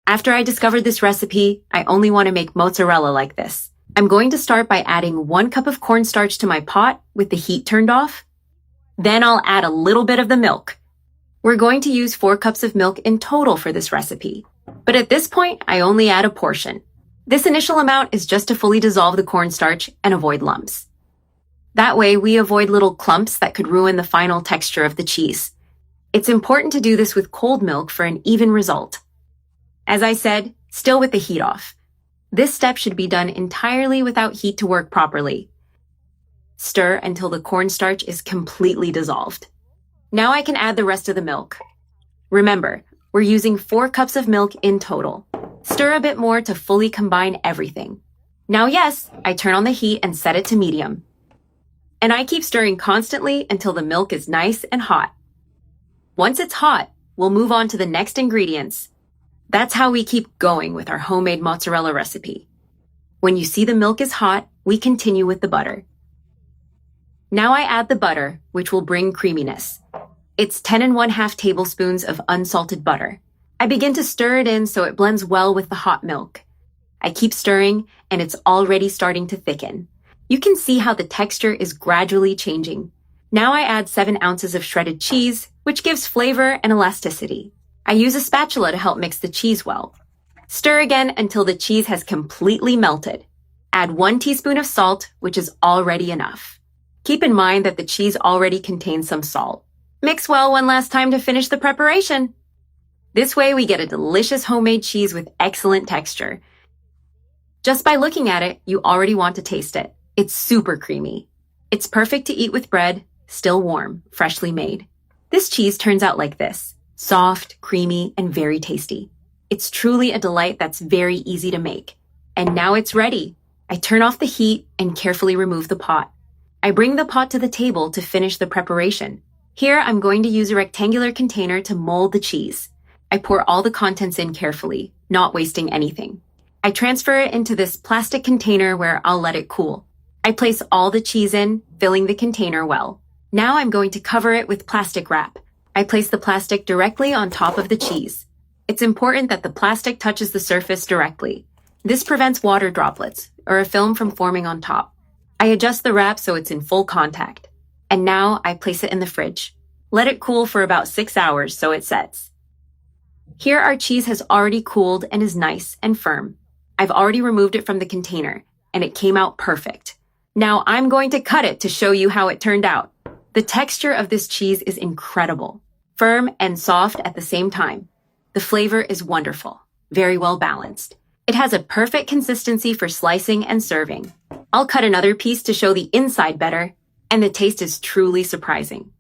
After I discovered this recipe, I only want to make mozzarella like this. I'm going to start by adding 1 cup of cornstarch to my pot with the heat turned off. Then I'll add a little bit of the milk. We're going to use 4 cups of milk in total for this recipe. But at this point, I only add a portion. This initial amount is just to fully dissolve the cornstarch and avoid lumps. That way, we avoid little clumps that could ruin the final texture of the cheese. It's important to do this with cold milk for an even result. As I said, still with the heat off. This step should be done entirely without heat to work properly. Stir until the cornstarch is completely dissolved. Now I can add the rest of the milk. Remember, we're using 4 cups of milk in total. Stir a bit more to fully combine everything. Now yes, I turn on the heat and set it to medium. And I keep stirring constantly until the milk is nice and hot. Once it's hot, we'll move on to the next ingredients. That's how we keep going with our homemade mozzarella recipe. When you see the milk is hot, we continue with the butter. Now I add the butter, which will bring creaminess. It's 10 1/2 tablespoons of unsalted butter. I begin to stir it in so it blends well with the hot milk. I keep stirring, and it's already starting to thicken. You can see how the texture is gradually changing. Now I add 7 ounces of shredded cheese, which gives flavor and elasticity. I use a spatula to help mix the cheese well. Stir again until the cheese has completely melted. Add 1 teaspoon of salt, which is already enough. Keep in mind that the cheese already contains some salt. Mix well one last time to finish the preparation. This way we get a delicious homemade cheese with excellent texture. Just by looking at it, you already want to taste it. It's super creamy. It's perfect to eat with bread, still warm, freshly made. This cheese turns out like this, soft, creamy, and very tasty. It's truly a delight that's very easy to make. And now it's ready. I turn off the heat and carefully remove the pot. I bring the pot to the table to finish the preparation. Here, I'm going to use a rectangular container to mold the cheese. I pour all the contents in carefully, not wasting anything. I transfer it into this plastic container where I'll let it cool. I place all the cheese in, filling the container well. Now I'm going to cover it with plastic wrap. I place the plastic directly on top of the cheese. It's important that the plastic touches the surface directly. This prevents water droplets or a film from forming on top. I adjust the wrap so it's in full contact. And now I place it in the fridge. Let it cool for about 6 hours so it sets. Here our cheese has already cooled and is nice and firm. I've already removed it from the container, and it came out perfect. Now I'm going to cut it to show you how it turned out. The texture of this cheese is incredible, firm and soft at the same time. The flavor is wonderful, very well balanced. It has a perfect consistency for slicing and serving. I'll cut another piece to show the inside better, and the taste is truly surprising.